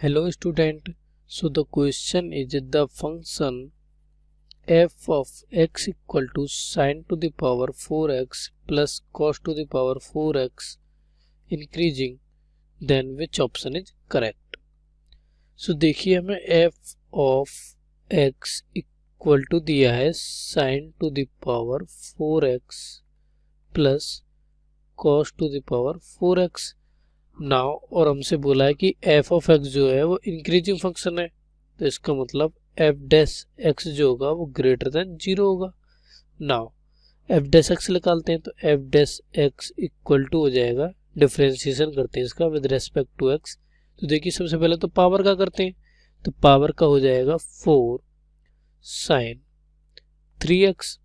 Hello student, so the question is the function f of x equal to sin to the power 4x plus cos to the power 4x increasing, then which option is correct? So देखिए हमें f of x equal to दिया है sin to the power 4x plus cos to the power 4x now और हमसे बोला है कि f of x जो है वो इंक्रीजिंग फंक्शन है, तो इसका मतलब f डैश x जो होगा वो ग्रेटर देन 0 होगा। नाउ f डैश x निकालते हैं तो f dash x equal to हो जाएगा, डिफरेंशिएशन करते हैं इसका विद रेस्पेक्ट टू x। तो देखिए सबसे पहले तो पावर का करते हैं, तो पावर का हो जाएगा 4 साइन 3x।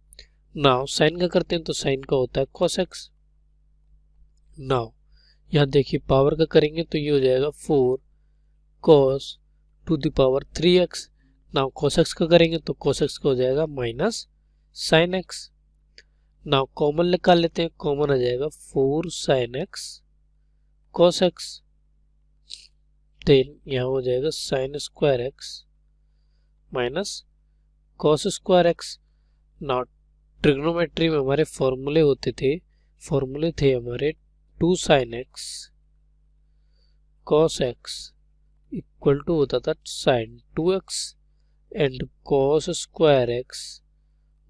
नाउ साइन का करते हैं तो साइन का होता है cos x। नाउ यहाँ देखिए पावर का करेंगे तो ये हो जाएगा 4 cos to the power 3x। Now cos x का करेंगे तो cos x का हो जाएगा minus sin x। Now common निकाल लेते हैं, कॉमन आ जाएगा 4 sin x cos x, then यहाँ हो जाएगा sin square x minus cos square x। Now trigonometry में हमारे फॉर्मूले थे हमारे 2 sin x cos x equal to होता था sin 2x and cos square x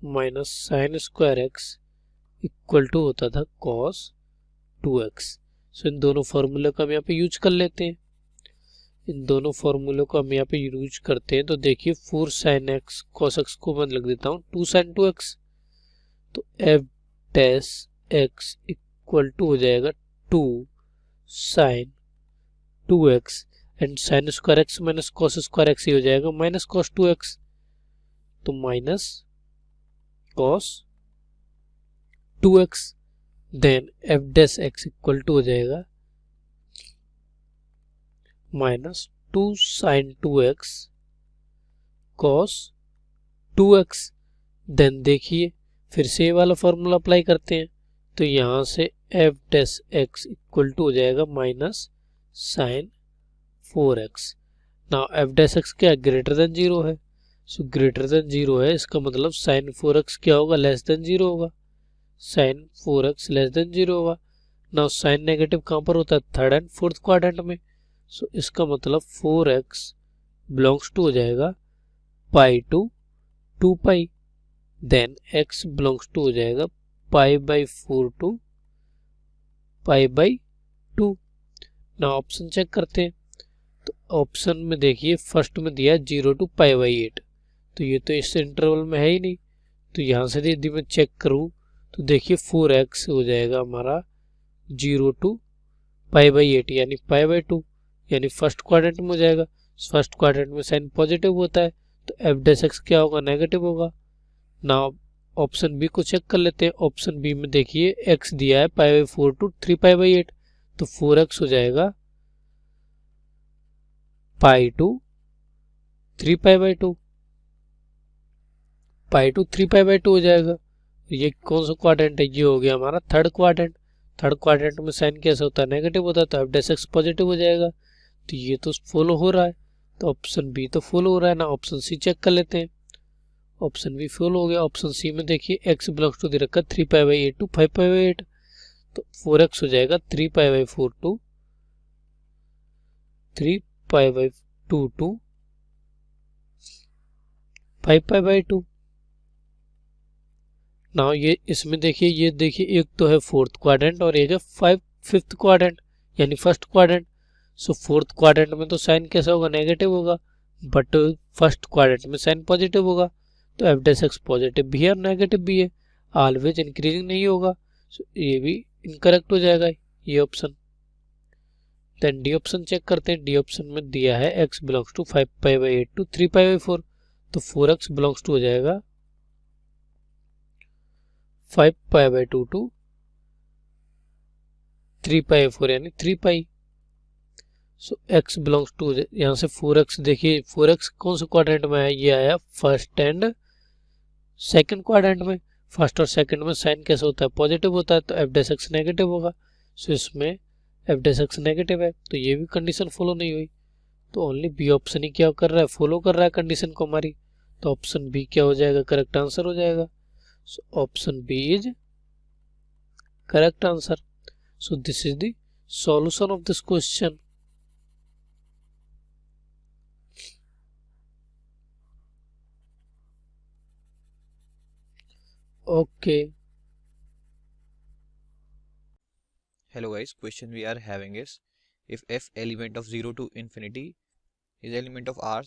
minus sin square x equal to होता था cos 2x। सो इन दोनों फॉर्मूले को हम यहाँ पे यूज कर लेते हैं। इन दोनों फॉर्मूलों को हम यहाँ पे यूज करते हैं तो देखिए 4 sin x cos x को मैं लिख देता हूँ 2 sin 2x, तो f dash x equal to हो जाएगा 2 sin 2x and sin square x minus cos square x ही हो जाएगा माइनस cos 2x, तो minus cos 2x, then f dash x equal to हो जाएगा minus 2 sin 2x cos 2x। Then देखिए फिर से ये वाला फॉर्मूला अप्लाई करते हैं, तो यहाँ से f dash x equal to हो जाएगा minus sine 4x। Now f dash x क्या ग्रेटर देन 0 है, सो ग्रेटर देन 0 है, इसका मतलब साइन 4x क्या होगा लेस देन 0 होगा, साइन 4x लेस देन 0 होगा। नाउ साइन नेगेटिव कहाँ पर होता है थर्ड एंड फोर्थ क्वाड्रेंट में, सो इसका मतलब 4x बिलोंग्स टू हो जाएगा pi to 2 pi, then x belongs to हो जाएगा pi by 4 to pi by 2। ना ऑप्शन चेक करते हैं, तो ऑप्शन में देखिए फर्स्ट में दिया है 0 टू पाई बाई 8, तो ये तो इस इंटरवल में है ही नहीं, तो यहाँ से यदि मैं चेक करूँ तो देखिए 4x हो जाएगा हमारा 0 टू पाई बाई 8 यानी पाई बाई 2, यानी फर्स्ट क्वाड्रेंट में हो जाएगा। फर्स्ट क्वाड्रेंट में साइन पॉजिटिव होता है तो f डैश x क्या होगा नेगेटिव होगा। ना ऑप्शन बी को चेक कर लेते हैं, ऑप्शन बी में देखिए x दिया है pi by 4 to 3 pi by 8, तो 4x हो जाएगा pi to 3 pi by 2, pi to 3 pi by 2 हो जाएगा। ये कौन सा क्वाड्रेंट है, ये हो गया हमारा थर्ड क्वाड्रेंट। थर्ड क्वाड्रेंट में साइन कैसा होता है नेगेटिव होता है, तो f डैश x पॉजिटिव हो जाएगा, तो ये तो फॉलो हो रहा है, तो ऑप्शन बी तो फॉलो हो रहा है। ना ऑप्शन सी चेक कर लेते हैं, ऑप्शन बी फॉलो हो गया। ऑप्शन सी में देखिए x बिलोंग्स टू दे रखा 3 pi by 8 to 5 pi by 8, तो 4x हो जाएगा 3 pi by 4 to 3 pi by 2 to 5 pi by 2। Now ये इसमें देखिए ये देखिए एक तो है फोर्थ क्वाड्रेंट और एक है फिफ्थ क्वाड्रेंट यानी फर्स्ट क्वाड्रेंट। सो फोर्थ क्वाड्रेंट में तो साइन कैसा होगा नेगेटिव होगा, बट फर्स्ट क्वाड्रेंट में साइन पॉजिटिव होगा, तो f डैश x पॉजिटिव भी है और नेगेटिव भी है, ऑलवेज इंक्रीजिंग नहीं होगा, सो ये भी इनकरेक्ट हो जाएगा ये option. Then D option check करते हैं, डी ऑप्शन में दिया है x belongs to 5 pi by 8 to 3 pi by 4, तो 4x बिलोंग्स टू हो जाएगा 5 पाई बाई 2 टू 3 पाई 4 यानी 3 पाई। सो x बिलोंग्स टू यहाँ से 4x देखिए 4x कौन सा क्वाड्रेंट में है, ये आया फर्स्ट एंड सेकंड क्वाड्रेंट में। फर्स्ट और सेकंड में साइन कैसा होता है पॉजिटिव होता है, तो f डैश x नेगेटिव होगा, सो इसमें f डैश x नेगेटिव है, तो ये भी कंडीशन फॉलो नहीं हुई, तो ओनली बी ऑप्शन ही क्या कर रहा है, फॉलो कर रहा है कंडीशन को हमारी, तो ऑप्शन बी क्या हो जाएगा, करेक्ट आंसर हो जाएगा। So option B is correct answer. So this is the solution of this question. Okay. Hello guys, question we are having is if f element of 0 to infinity is element of R,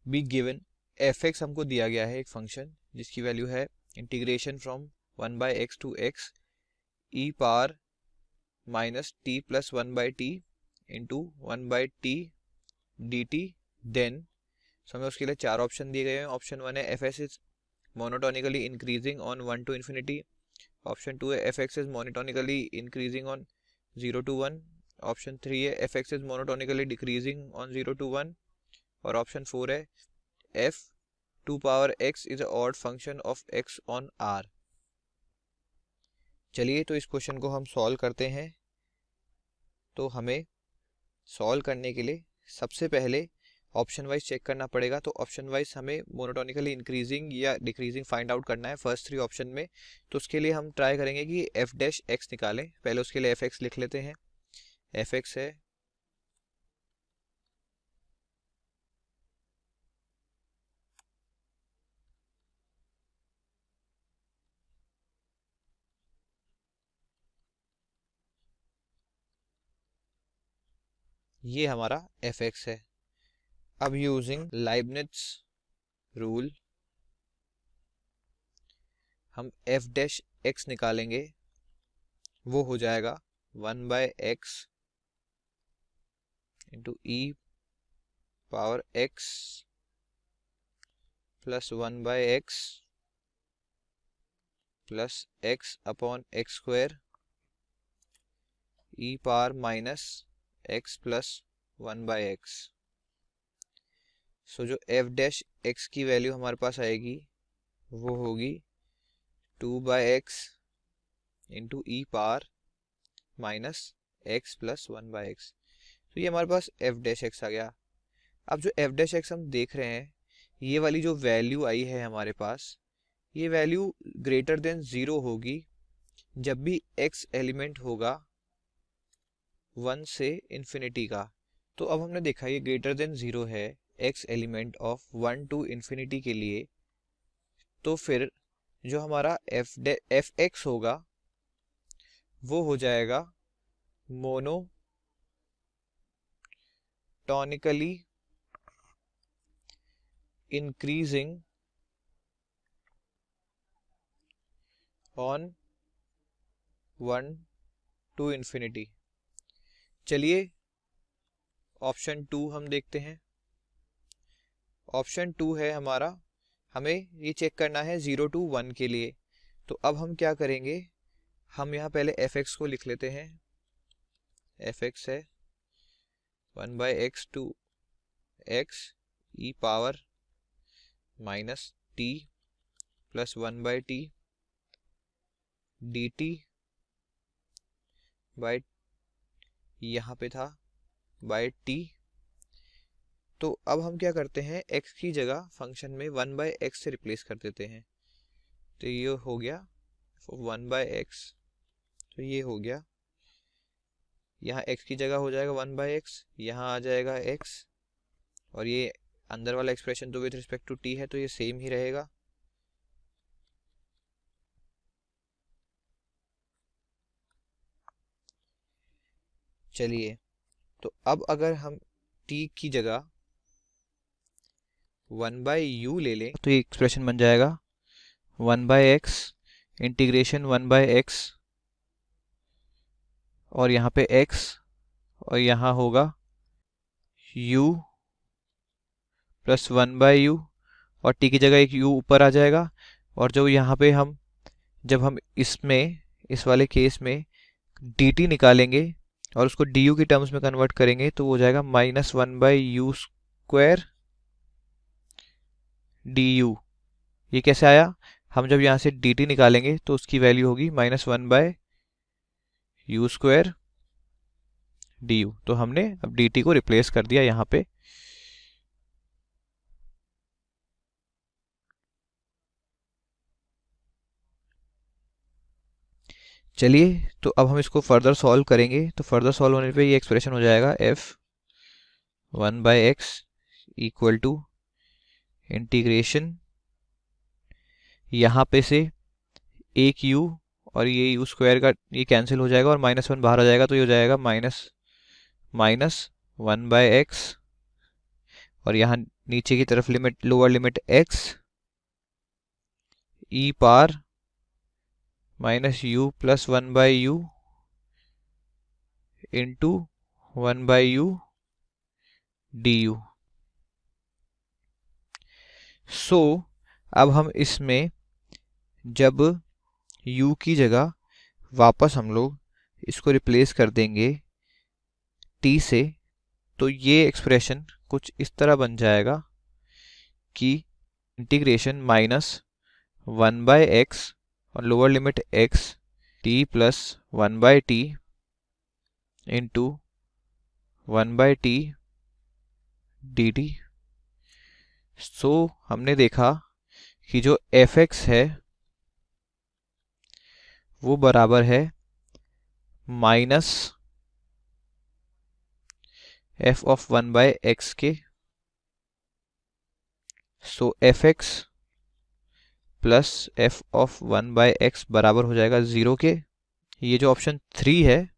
be given fx हमको दिया गया है एक function जिसकी value है integration from 1 by x to x e power minus t plus 1 by t into 1 by t dt, then हमें उसके लिए चार ऑप्शन दिए गए हैं। ऑप्शन 1 है fs is monotonically increasing on 1 to infinity, option 2 है fx is monotonically increasing on 0 to 1, option 3 है fx is monotonically decreasing on 0 to 1, और ऑप्शन 4 है f two power x is a odd function of x on r। चलिए तो इस question को हम solve करते हैं। तो हमें सॉल्व करने के लिए सबसे पहले ऑप्शन वाइज चेक करना पड़ेगा। तो ऑप्शन वाइज हमें मोनोटोनिकली इंक्रीजिंग या डिक्रीजिंग फाइंड आउट करना है फर्स्ट 3 ऑप्शन में। तो उसके लिए हम ट्राई करेंगे कि एफ डैश एक्स निकालें। पहले उसके लिए एफ एक्स लिख लेते हैं। एफ एक्स है ये हमारा एफ एक्स है। अब यूजिंग लाइबनिट्ज रूल हम एफ डैश एक्स निकालेंगे, वो हो जाएगा 1 by x into E power x plus 1 by x plus x upon x square E power minus x plus 1 by x। सो जो f डैश x की value हमारे पास आएगी वो होगी 2 by x into E power minus x plus 1 by x। तो ये हमारे पास f dash x आ गया। अब जो f डैश x हम देख रहे हैं, ये वाली जो वैल्यू आई है हमारे पास, ये वैल्यू ग्रेटर देन 0 होगी जब भी x एलिमेंट होगा 1 से इन्फिनिटी का। तो अब हमने देखा ये ग्रेटर देन 0 है x element of 1 to infinity के लिए। तो फिर जो हमारा एफ एक्स होगा वो हो जाएगा monotonically increasing on 1 to infinity. चलिए ऑप्शन 2 हम देखते हैं। ऑप्शन 2 है हमारा, हमें ये चेक करना है 0 to 1 के लिए। तो अब हम क्या करेंगे, हम यहाँ पहले एफ एक्स को लिख लेते हैं। एफ एक्स है 1 by x to x e power minus t plus 1 by t dt by यहाँ पे था बाय t। तो अब हम क्या करते हैं, x की जगह फंक्शन में 1 by x से रिप्लेस कर देते हैं। तो ये हो गया 1 by x, तो ये हो गया, यहाँ x की जगह हो जाएगा 1 by x, यहाँ आ जाएगा x, और ये अंदर वाला एक्सप्रेशन तो विद रिस्पेक्ट टू t है तो ये सेम ही रहेगा। चलिए तो अब अगर हम t की जगह 1 by u ले लें तो ये एक्सप्रेशन बन जाएगा 1 by x integration 1 by x, और यहाँ पे x, और यहाँ होगा u प्लस 1 by u, और t की जगह एक u ऊपर आ जाएगा। और जो यहाँ पे हम जब हम इसमें इस वाले केस में dt निकालेंगे और उसको du की टर्म्स में कन्वर्ट करेंगे तो वो हो जाएगा minus 1 by u square du। ये कैसे आया, हम जब यहाँ से dt निकालेंगे तो उसकी वैल्यू होगी minus 1 by u square du। तो हमने अब dt को रिप्लेस कर दिया यहाँ पे। चलिए तो अब हम इसको फर्दर सॉल्व करेंगे। तो फर्दर सॉल्व होने पे ये एक्सप्रेशन हो जाएगा f(1/x) इक्वल टू इंटीग्रेशन, यहाँ पे से एक u और ये u स्क्वायर का ये कैंसिल हो जाएगा और -1 बाहर आ जाएगा, तो ये हो जाएगा -1/x, और यहाँ नीचे की तरफ limit, lower limit x e power -u plus 1/u into 1/u du। सो अब हम इसमें जब u की जगह वापस हम लोग इसको रिप्लेस कर देंगे t से, तो ये एक्सप्रेशन कुछ इस तरह बन जाएगा कि इंटीग्रेशन -1/x और lower limit x t plus 1/t into 1/t dt। सो हमने देखा कि जो fx है वो बराबर है माइनस f ऑफ 1/x के। सो fx plus f of 1/x बराबर हो जाएगा 0 के। ये जो ऑप्शन 3 है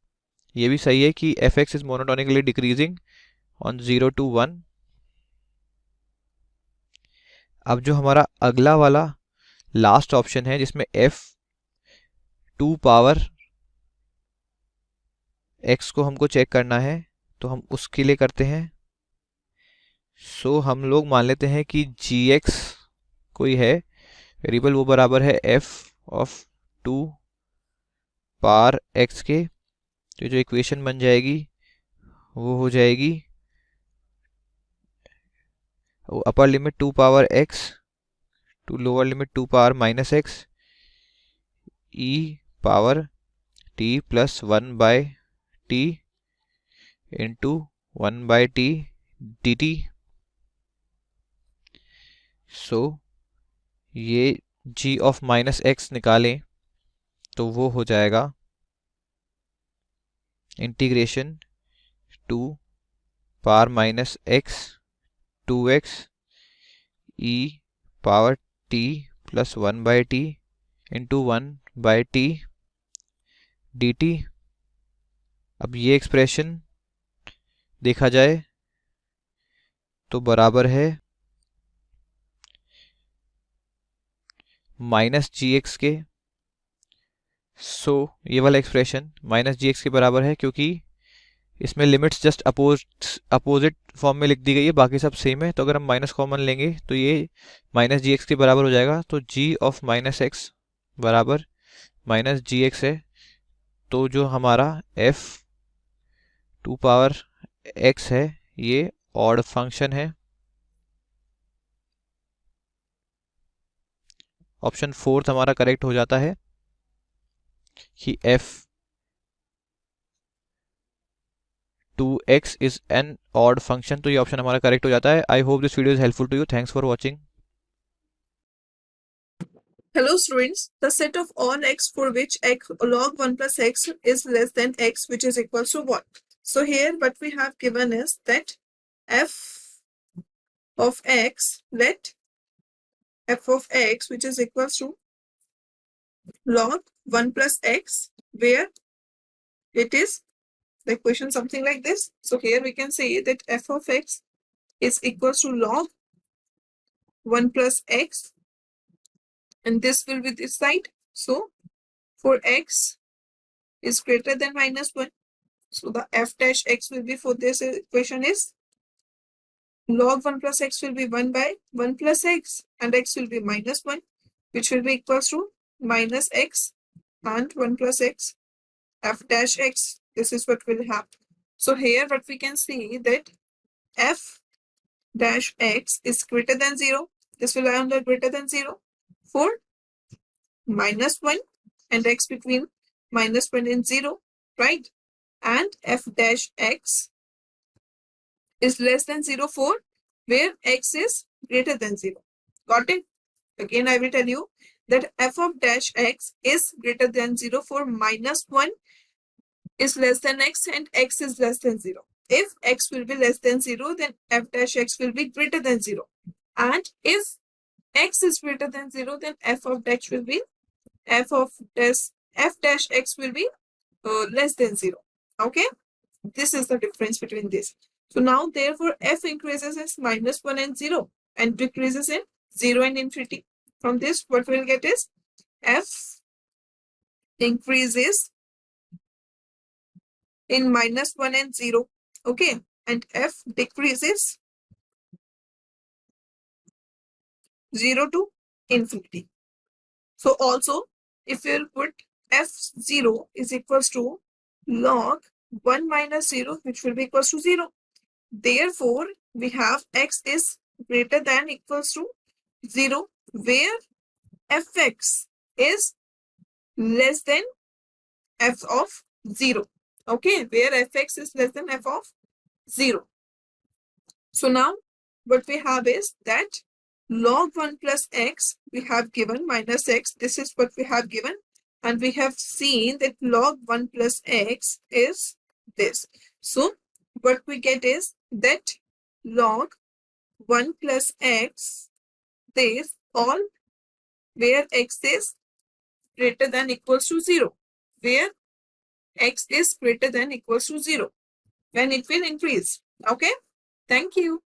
ये भी सही है कि fx is monotonically decreasing on 0 to 1। अब जो हमारा अगला वाला लास्ट ऑप्शन है जिसमें f2 पावर x को हमको चेक करना है, तो हम उसके लिए करते हैं। सो हम लोग मान लेते हैं कि gx कोई है वेरिएबल, वो बराबर है f ऑफ 2 पावर x के। तो जो इक्वेशन बन जाएगी वो हो जाएगी upper limit 2 power x to lower limit 2 power -x e power t plus 1/t into 1/t dt। So ये g ऑफ -x निकालें तो वो हो जाएगा integration 2 power -x 2x e power t plus 1/t into 1/t dt। अब ये expression देखा जाए तो बराबर है -gx के। सो ये वाला एक्सप्रेशन -gx के बराबर है क्योंकि इसमें लिमिट्स जस्ट अपोजिट फॉर्म में लिख दी गई है, बाकी सब सेम है। तो अगर हम माइनस कॉमन लेंगे तो ये -gx के बराबर हो जाएगा। तो g ऑफ -x बराबर -gx है। तो जो हमारा f2 पावर x है ये ऑड फंक्शन है। ऑप्शन 4 हमारा करेक्ट हो जाता है कि f2x is an odd function. तो ये ऑप्शन हमारा करेक्ट हो जाता है। I hope this video is helpful to you. Thanks for watching. Hello students, the set of all x for which x log 1 plus x is less than x which is equals to what? So here what we have given is that f of x, let f of x which is equals to log 1 plus x, where it is the equation something like this. So here we can say that f of x is equals to log 1 plus x, and this will be this side. So for x is greater than -1, so the f dash x will be, for this equation is log 1 plus x will be 1 by 1 plus x, and x will be -1, which will be equals to -x and 1 plus x, f dash x. This is what will happen. So here what we can see that f dash x is greater than 0. This will lie on the greater than 0 for -1 and x between -1 and 0, right? and f dash x is less than 0 for where x is greater than 0. Got it? Again, I will tell you that f of dash x is greater than 0 for minus 1 is less than x and x is less than 0. If x will be less than 0, then f dash x will be greater than 0. And if x is greater than 0, then f of dash will be f dash x will be less than 0. Okay, this is the difference between this. So now therefore f increases as minus 1 and 0 and decreases in 0 and infinity. From this what we'll get is f increases in minus 1 and 0. Okay, and f decreases 0 to infinity. So also if you'll put f0 is equals to log 1 minus 0, which will be equals to 0. Therefore, we have x is greater than equals to 0, where fx is less than f of 0. Okay, where fx is less than f of 0. So now what we have is that log 1 plus x we have given minus x. This is what we have given, and we have seen that log 1 plus x is this. So what we get is that log 1 plus x, this all where x is greater than equals to 0, where x is greater than equals to 0, when it will increase. Okay, thank you.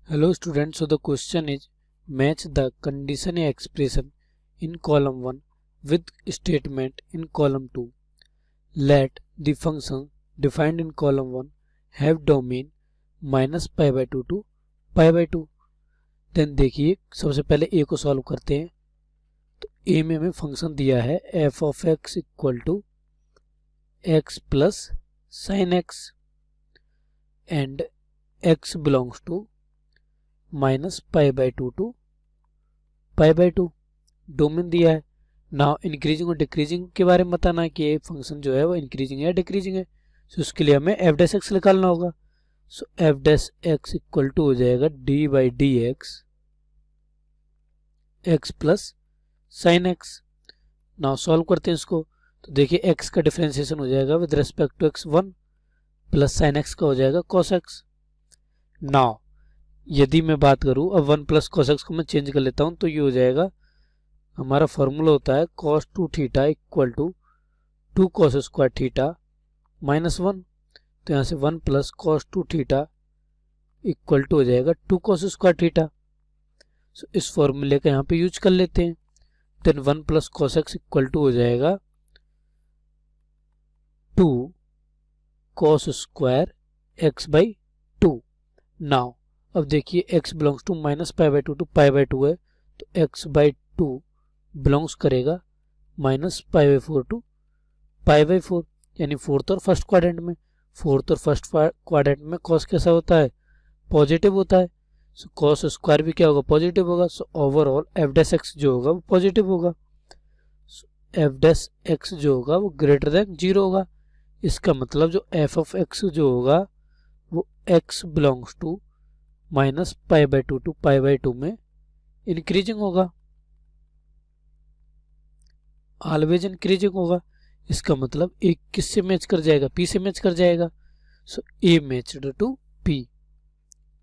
Hello students, so the question is match the condition expression in column 1 with statement in column 2. Let the function defined in column 1 have domain minus pi by 2 to pi by 2. Then देखिए सबसे पहले a को solve करते हैं. तो a में हमें function दिया है f of x equal to x plus sine x and x belongs to minus pi by 2 to pi by 2. Domain दिया है. नाउ इंक्रीजिंग और डिक्रीजिंग के बारे में बताना है कि ये फंक्शन जो है वो इंक्रीजिंग है या डिक्रीजिंग है. सो उसके लिए हमें एफ डैश एक्स निकालना होगा. So f dash x equal to हो जाएगा d by d x x plus sine x. Now solve करते हैं इसको. तो देखिए एक्स का डिफरेंशिएशन हो जाएगा with respect to x 1 plus sine x का हो जाएगा कॉस एक्स. नाउ यदि मैं बात करूं अब 1 प्लस कॉस एक्स को मैं चेंज कर लेता हूं तो ये हो जाएगा हमारा फॉर्मूला होता है cos 2 theta equal to 2 cos square theta minus 1. तो यहाँ से 1 plus cos 2 theta equal to हो जाएगा 2 cos स्क्वायर थीटा. सो इस फॉर्मूले का यहाँ पे यूज कर लेते हैं. Then 1 plus cos x equal to हो जाएगा 2 cos square x by 2. Now अब देखिए x belongs to minus pi by 2 to pi by 2 है तो x बाई 2 बिलोंग्स करेगा minus pi by 4 to pi by 4, यानी फोर्थ और फर्स्ट क्वाड्रेंट में. फोर्थ और फर्स्ट क्वाड्रेंट में कॉस कैसा होता है? पॉजिटिव होता है. सो कॉस स्क्वायर भी क्या होगा? पॉजिटिव होगा. So overall F dash x जो होगा वो पॉजिटिव होगा. एफ डैश एक्स जो होगा वो ग्रेटर देन 0 होगा. इसका मतलब जो एफ ऑफ एक्स जो होगा वो x belongs to minus pi by 2 to pi by 2 में इंक्रीजिंग होगा. ऑलवेज इंक्रीजिंग होगा. इसका मतलब ए किससे मैच कर जाएगा? पी से मैच कर जाएगा. So a matched to p.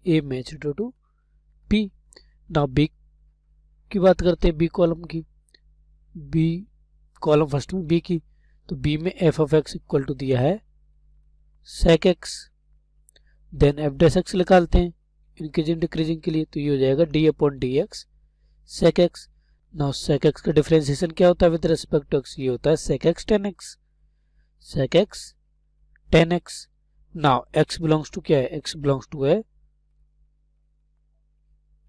A matched to p. Now b की बात करते हैं, बी कॉलम की. बी कॉलम फर्स्ट में बी की. तो बी में f of x equal to दिया है sec x. Then f dash x निकालते हैं इंक्रीजिंग डिक्रीजिंग के लिए. तो ये हो जाएगा d upon d x sec x. Now sec x का डिफरेंशिएशन क्या होता है विद रिस्पेक्ट टू एक्स? ये होता है sec x tan x. Sec x tan x. Now x belongs to क्या है? एक्स बिलोंग्स टू है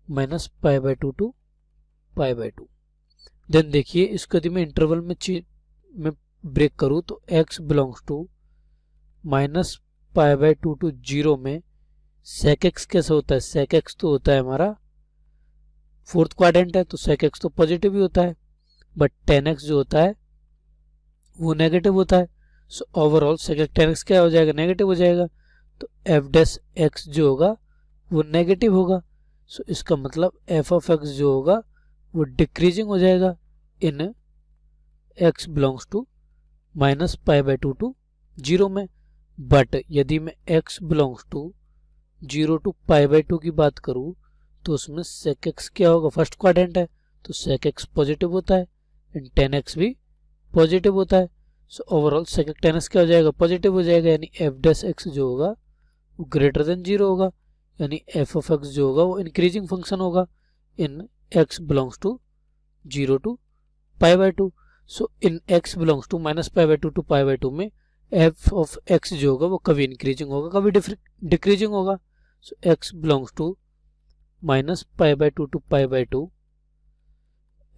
minus pi by 2 to pi by 2. Then देखिए इसको यदि मैं इंटरवल में ब्रेक करूं तो x belongs to minus pi by 2 to 0 में सेक एक्स कैसा होता है? सेक एक्स तो होता है हमारा फोर्थ क्वाड्रेंट है तो सेक एक्स तो पॉजिटिव ही होता है. बट टेन एक्स जो होता है वो नेगेटिव होता है. So overall second ten x क्या हो जाएगा, नेगेटिव हो जाएगा, तो एफ डैश एक्स जो होगा वो नेगेटिव होगा। सो इसका मतलब एफ ऑफ एक्स जो होगा वो डिक्रीजिंग हो जाएगा in x belongs to minus pi by two to zero में। बट यदि मैं x belongs to zero to pi by two की बात करूँ तो उसमें सेक एक्स क्या होगा, फर्स्ट क्वाड्रेंट है तो सेक एक्स पॉजिटिव होता है एंड टेन एक्स भी पॉजिटिव होता है। सो ओवरऑल सेक टेन एक्स क्या हो जाएगा, पॉजिटिव हो जाएगा, यानी एफ डैश एक्स जो होगा वो ग्रेटर देन जीरो होगा, यानी एफ ऑफ एक्स जो होगा वो इंक्रीजिंग फंक्शन होगा in x belongs to zero to pi by two. So in x belongs to minus pi by two pi by two में एफ ऑफ एक्स जो होगा वो कभी इंक्रीजिंग होगा कभी डिक्रीजिंग होगा। So x belongs to minus pi by two pi by two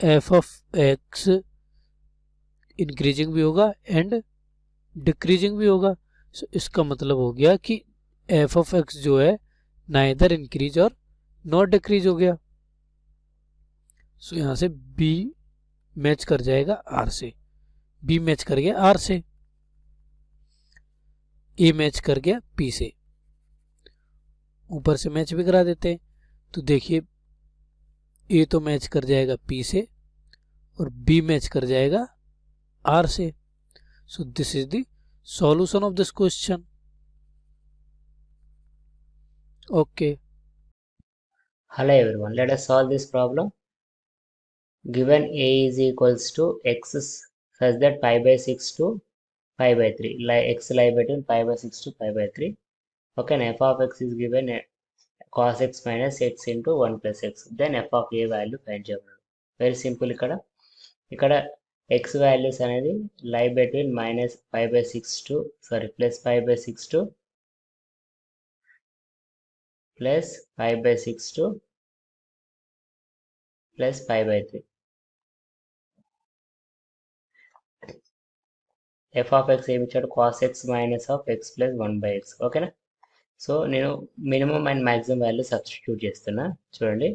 f of x increasing भी होगा एंड डिक्रीजिंग भी होगा। सो इसका मतलब हो गया कि एफ ऑफ एक्स जो है ना इधर इंक्रीज और नॉट डिक्रीज हो गया। सो यहां से बी मैच कर जाएगा आर से, बी मैच कर गया आर से, ए मैच कर गया पी से। ऊपर से मैच भी करा देते हैं तो देखिए ए तो मैच कर जाएगा पी से और बी मैच कर जाएगा आर से। सो this is the solution of this question. Okay. Hello everyone, let us solve this problem. Given a is equals to x such that pi by 6 to pi by 3, like x lie between pi by 6 to pi by 3. Okay, and f of x is given cos x minus x into 1 plus x. Then f of a value find చేయమన్నాడు. Very simple. ఇక్కడ x values అనేది lie between minus pi by 6 to plus pi by 6 to plus pi by 6 to plus pi by 3. f of x ఏమి ఇచ్చాడు, cos x minus of x plus 1 by x. ఓకేనా? So నేను minimum and maximum value substitute చేస్తున్నా. చూడండి,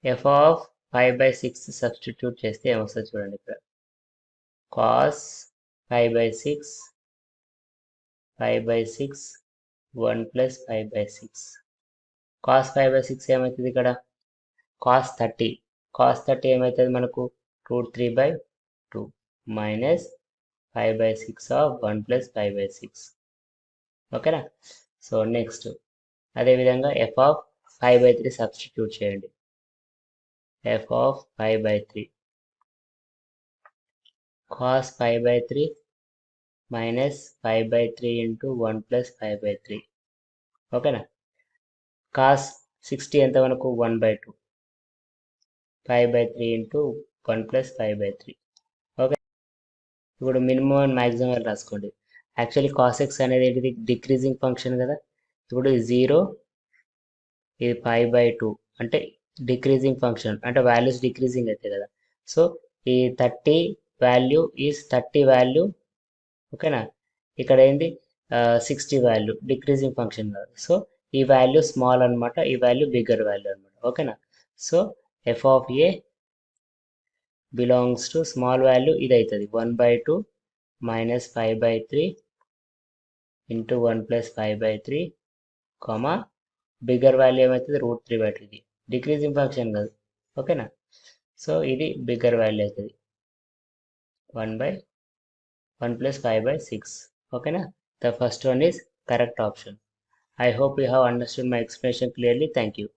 f of 5 by 6 substitute చేస్తే ఏమొస్తుంది చూడండి. ఇక్కడ cos 5 by 6 5 by 6 1 plus 5 by 6. cos 5 by 6 ఏమవుతుంది ఇక్కడ, cos 30. cos 30 ఏమవుతుంది మనకు, root 3 by 2 minus 5 by 6 of 1 plus 5 by 6. ఓకేనా? సో నెక్స్ట్ అదేవిధంగా f of 5 by 3 సబ్స్టిట్యూట్ చేయండి. f of 5 by 3 cos 5 by 3 minus 5 by 3 into 1 plus 5 by 3. ఓకేనా? cos 60 ఎంత మనకు, 1 by 2 5 by 3 into 1 plus 5 by 3. ఇప్పుడు minimum and maximum value రాసుకోండి. Actually cos X అనేది ఏంటిది, డిక్రీజింగ్ ఫంక్షన్ కదా. ఇప్పుడు 0 ఇది 5/2 అంటే డిక్రీజింగ్ ఫంక్షన్, అంటే వాల్యూస్ డిక్రీజింగ్ అవుతాయి కదా. సో ఈ 30 వాల్యూ ఈజ్ 30 వాల్యూ. ఓకేనా? ఇక్కడ ఏంది 60 వాల్యూ డిక్రీజింగ్ ఫంక్షన్ కదా. సో ఈ వాల్యూ స్మాల్ అనమాట, ఈ వాల్యూ బిగ్గర్ వాల్యూ అనమాట. ఓకేనా? So F of A belongs to small value ఇది అవుతుంది 1/2 minus 5/3 into 1 plus 5/3 comma bigger value ఏమవుతుంది √3/2. ఇది డిక్రీజింగ్ ఫంక్షన్ కాదు. ఓకేనా? సో ఇది బిగ్గర్ వాల్యూ అవుతుంది 1 plus 5/6. ఓకేనా? The first one is correct option. I hope you have understood my explanation clearly. Thank you.